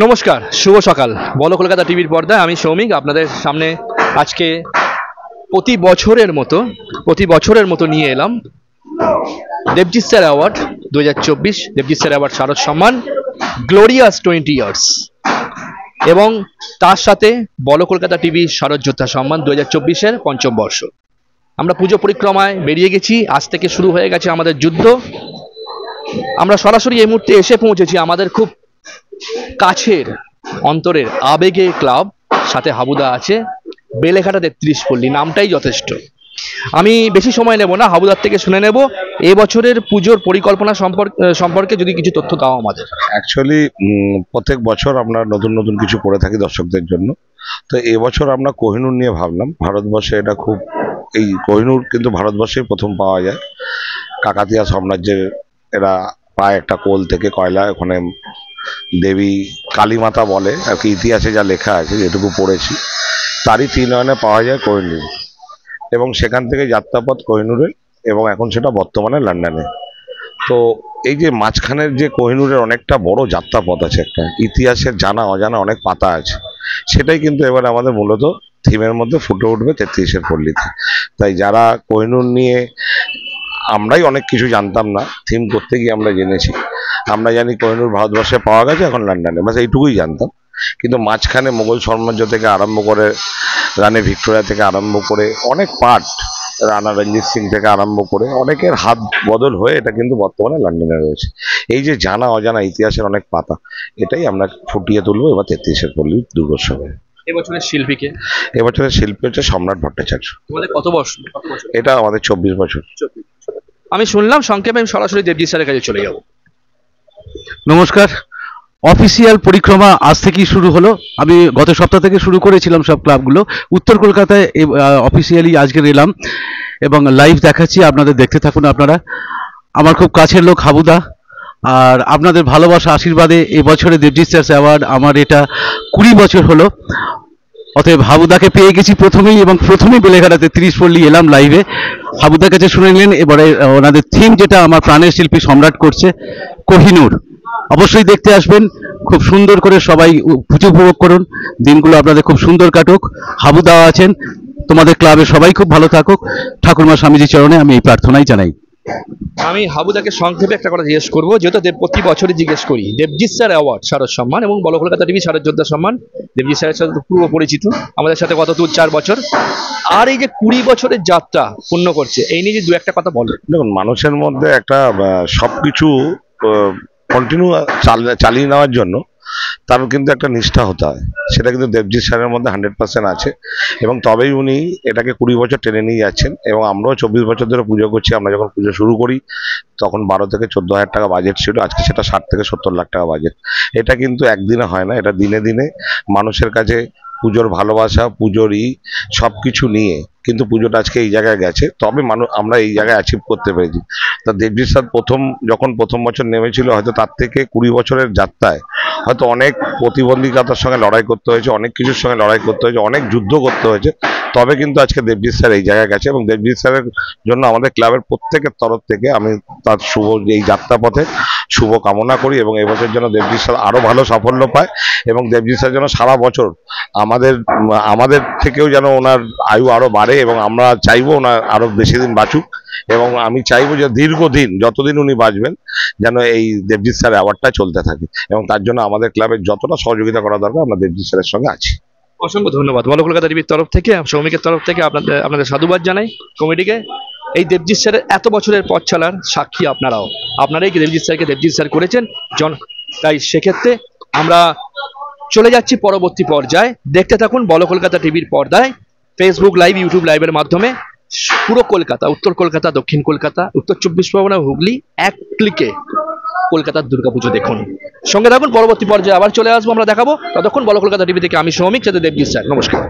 নমস্কার, শুভ সকাল। বলো কলকাতা টিভির পর্দায় আমি সৌমিক আপনাদের সামনে আজকে প্রতি বছরের মতো নিয়ে এলাম Debjit sir award 2024, Debjit sir award Sharad Samman glorious 20 years, এবং তার সাথে বলো কলকাতা টিভি শারদ যোদ্ধা সম্মান 2024-এর পঞ্চম বর্ষ। আমরা পুজো পরিক্রমায় বেরিয়ে গেছি, আজ থেকে শুরু হয়ে গেছে আমাদের যুদ্ধ। আমরা সরাসরি এই মুহূর্তে এসে পৌঁছেছি আমাদের খুব কাছের অন্তরের আবেগে ক্লাব, সাথে হাবুদা আছে, বেলেঘাটা 33 পল্লী, নামটাই যথেষ্ট। আমি বেশি সময় নেব না, হাবুদার থেকে শুনে নেব এবছরের পুজোর পরিকল্পনা সম্পর্কে যদি কিছু তথ্য দাও আমাদের। অ্যাকচুয়ালি প্রত্যেক বছর আমরা নতুন নতুন কিছু করে থাকি দর্শকদের জন্য। তো এবছর আমরা কোহিনূর নিয়ে ভাবলাম। ভারতবর্ষে এটা খুব, এই কোহিনূর কিন্তু ভারতবর্ষেই প্রথম পাওয়া যায়। কাকাতিয়া সাম্রাজ্যের এরা প্রায় একটা কোল থেকে কয়লা, ওখানে দেবী কালীমাতা বলে আর কি, ইতিহাসে যা লেখা আছে যেটুকু পড়েছি তারই 3 নয়নে পাওয়া যায় কোহিনূর, এবং সেখান থেকে যাত্রাপথ কোহিনূরে, এবং এখন সেটা বর্তমানে লন্ডনে। তো এই যে মাঝখানের যে কোহিনূরের অনেকটা বড় যাত্রাপথ আছে, একটা ইতিহাসের জানা অজানা অনেক পাতা আছে, সেটাই কিন্তু এবার আমাদের মূলত থিমের মধ্যে ফুটে উঠবে 33-এর পল্লীতে। তাই যারা কোহিনূর নিয়ে, আমরাই অনেক কিছু জানতাম না, থিম করতে গিয়ে আমরা জেনেছি। আমরা জানি কোহিনূর ভারতবর্ষে পাওয়া গেছে, এখন লন্ডনে, বাস এইটুকুই জানতাম। কিন্তু মাঝখানে মোগল সাম্রাজ্য থেকে আরম্ভ করে, রানী ভিক্টোরিয়া থেকে আরম্ভ করে অনেক পার্ট, রানা রঞ্জিত সিং থেকে আরম্ভ করে অনেকের হাত বদল হয়ে এটা কিন্তু বর্তমানে লন্ডনে রয়েছে। এই যে জানা অজানা ইতিহাসের অনেক পাতা, এটাই আমরা ফুটিয়ে তুলবো এবার 33-এর পল্লী দুর্গোৎসবে। এবছরের শিল্পীকে? এবছরের শিল্পী হচ্ছে সম্রাট ভট্টাচার্য। তোমাদের কত বছর? এটা আমাদের 24 বছর। আমি শুনলাম সংক্ষেপে, আমি সরাসরি দেবজিৎ স্যারের কাছে চলে যাব। নমস্কার। অফিসিয়াল পরিক্রমা আজ থেকেই শুরু হলো। আমি গত সপ্তাহ থেকে শুরু করেছিলাম সব ক্লাবগুলো। উত্তর কলকাতায় অফিসিয়ালি আজকে এলাম এবং লাইভ দেখাচ্ছি, আপনাদের দেখতে থাকুন আপনারা। আমার খুব কাছের লোক হাবুদা, আর আপনাদের ভালোবাসা আশীর্বাদে এবছরে দেবজিৎ স্যার অ্যাওয়ার্ড আমার এটা 20 বছর হলো। অতএব হাবুদাকে পেয়ে গেছি প্রথমেই, এবং প্রথমেই বেলেঘাটা 33 পল্লী এলাম লাইভে। হাবুদার কাছে শুনে নিলেন। এবারে ওনাদের থিম, যেটা আমার প্রাণের শিল্পী সম্রাট করছে, কোহিনূর। অবশ্যই দেখতে আসবেন, খুব সুন্দর করে সবাই পুজো উপভোগ করুন, দিনগুলো আপনাদের খুব সুন্দর কাটুক। হাবুদা আছেন, তোমাদের ক্লাবে সবাই খুব ভালো থাকুক, ঠাকুরমা স্বামীজি চরণে আমি এই প্রার্থনাই জানাই। আমি হাবুদাকে সংক্ষেপে একটা কথা জিজ্ঞেস করবো, যেহেতু প্রতি বছরই জিজ্ঞেস করি। দেবজিৎ স্যার অ্যাওয়ার্ড শারদ সম্মান এবং বলো কলকাতা টিভি শারদ যোদ্ধা সম্মান, দেবজিৎ স্যারের সাথে পূর্ব পরিচিত, আমাদের সাথে কত 4 বছর, আর এই যে 20 বছরের যাত্রা পূর্ণ করছে, এই নিয়ে যে 2-1 কথা বলো। দেখুন, মানুষের মধ্যে একটা সবকিছু কন্টিনিউ চালিয়ে নেওয়ার জন্য তার কিন্তু একটা নিষ্ঠা হতে হয়। সেটা কিন্তু দেবজিৎ স্যারের মধ্যে 100% আছে, এবং তবেই উনি এটাকে 20 বছর টেনে নিয়ে যাচ্ছেন। এবং আমরাও 24 বছর ধরে পুজো করছি। আমরা যখন পুজো শুরু করি তখন 12 থেকে 14 হাজার টাকা বাজেট ছিল, আজকে সেটা 60 থেকে 70 লাখ টাকা বাজেট। এটা কিন্তু একদিনে হয় না, এটা দিনে দিনে মানুষের কাছে পুজোর ভালোবাসা, পুজোর সব কিছু নিয়ে কিন্তু পুজোটা আজকে এই জায়গায় গেছে। তবে আমরা এই জায়গায় অ্যাচিভ করতে পেরেছি। তা দেবজিৎ স্যার যখন প্রথম বছর নেমেছিল, হয়তো তার থেকে 20 বছরের যাত্রায় হয়তো অনেক প্রতিবন্ধকতার সঙ্গে লড়াই করতে হয়েছে, অনেক কিছুর সঙ্গে লড়াই করতে হয়েছে, অনেক যুদ্ধ করতে হয়েছে, তবে কিন্তু আজকে দেবজিৎ স্যার এই জায়গায় গেছে। এবং দেবজিৎ স্যারের জন্য আমাদের ক্লাবের প্রত্যেকের তরফ থেকে আমি তার এই যাত্রাপথে শুভ কামনা করি, এবং এবছর যেন দেবজিৎ স্যার আরও ভালো সাফল্য পায়, এবং দেবজিৎ স্যার যেন সারা বছর আমাদের থেকেও যেন ওনার আয়ু আরও বাড়ে, এবং আমরা চাইবো ওনার আরও বেশি দিন বাঁচুক। এবং আমি চাইবো যে দীর্ঘদিন, যতদিন উনি বাঁচবেন, যেন এই দেবজিৎ স্যার অ্যাওয়ার্ডটা চলতে থাকে, এবং তার জন্য আমাদের ক্লাবের যতটা সহযোগিতা করা দরকার আমরা দেবজিৎ স্যারের সঙ্গে আছি। অসংখ্য ধন্যবাদ। বলো কলকাতা টিভির তরফ থেকে, সৌমিকের তরফ থেকে আপনাদের সাধুবাদ জানাই কমিটিকে। এই দেবজিৎ স্যারের এত বছরের পথ চলার সাক্ষী আপনারাই দেবজিৎ স্যার করেছেন তাই সেক্ষেত্রে আমরা চলে যাচ্ছি পরবর্তী পর্যায়ে। দেখতে থাকুন বলো কলকাতা টিভির পর্দায়, ফেসবুক লাইভ, ইউটিউব লাইভের মাধ্যমে পুরো কলকাতা, উত্তর কলকাতা, দক্ষিণ কলকাতা, উত্তর 24 পরগনা, হুগলি, এক ক্লিকে কলকাতার দুর্গাপুজো দেখুন। সঙ্গে থাকুন, পরবর্তী পর্যায়ে আবার চলে আসবো, আমরা দেখাবো। ততক্ষণ বলো কলকাতা টিভি থেকে আমি সৌমিক, সাথে দেবজিৎ স্যার। নমস্কার।